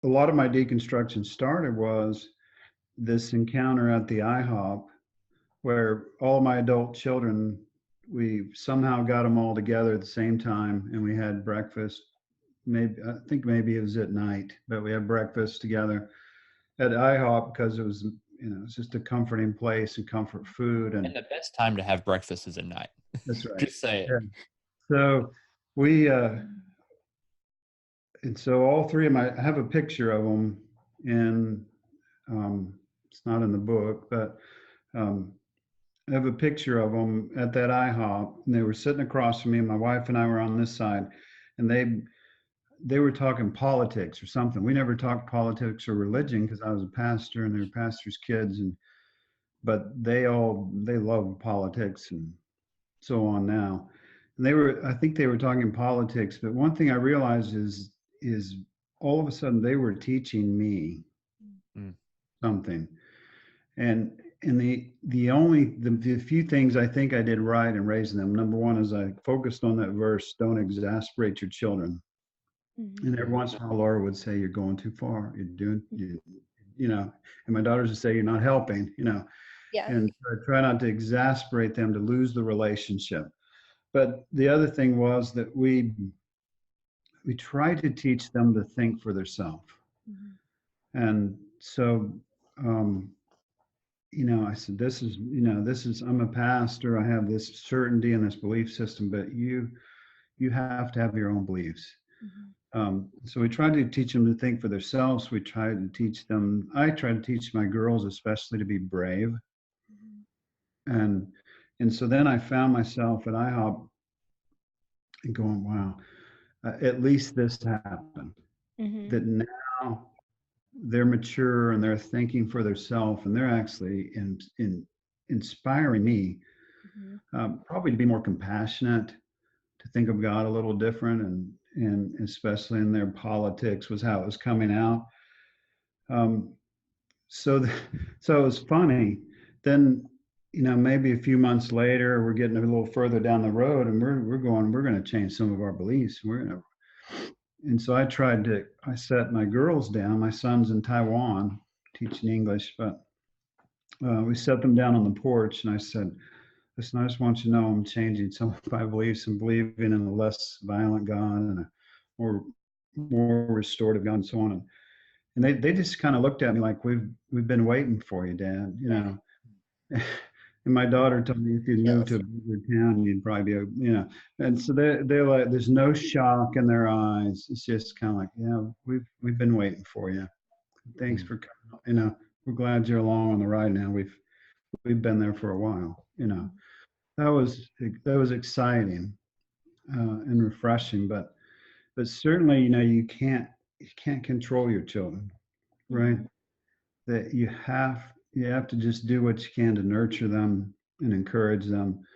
a lot of my deconstruction started was this encounter at the IHOP where all my adult children, we somehow got them all together at the same time and we had breakfast. Maybe, I think maybe it was at night, but we had breakfast together at IHOP because it was, it's just a comforting place and comfort food. And And the best time to have breakfast is at night. that's right. Just say it. Yeah. So we, and so all three of my, I have a picture of them, and it's not in the book, but um, I have a picture of them at that IHOP, and they were sitting across from me. And my wife and I were on this side, and they were talking politics or something. We never talked politics or religion because I was a pastor and they were pastors' kids, and but they love politics and so on now. And I think they were talking politics, but one thing I realized is all of a sudden they were teaching me Mm. something. And the few things I think I did right in raising them. Number one is I focused on that verse, don't exasperate your children. And every once in a while Laura would say, you're going too far. You're doing and my daughters would say, you're not helping, Yeah. and I try not to exasperate them to lose the relationship. But the other thing was that we try to teach them to think for themselves. And so I said, this is, I'm a pastor, I have this certainty in this belief system, but you have to have your own beliefs. So we try to teach them to think for themselves. I try to teach my girls especially to be brave. And so then I found myself at IHOP and going, wow, at least this happened. That now they're mature and they're thinking for themselves, and they're actually inspiring me, probably to be more compassionate, to think of God a little different, and especially in their politics was how it was coming out. So it was funny. Then, maybe a few months later, we're getting a little further down the road, and we're going to change some of our beliefs. And so I set my girls down. My son's in Taiwan teaching English, but we set them down on the porch, and I said, listen, I just want you to know I'm changing some of my beliefs and believing in a less violent God and a more restorative God and so on. And they just kind of looked at me like, we've been waiting for you, Dad, And my daughter told me if you'd moved to a bigger town, you'd probably be, And so they're like, there's no shock in their eyes. It's just kind of like, yeah, we've been waiting for you. Thanks for coming. We're glad you're along on the ride now. We've been there for a while. That was exciting and refreshing. But certainly, you can't control your children, right? That you have to just do what you can to nurture them and encourage them.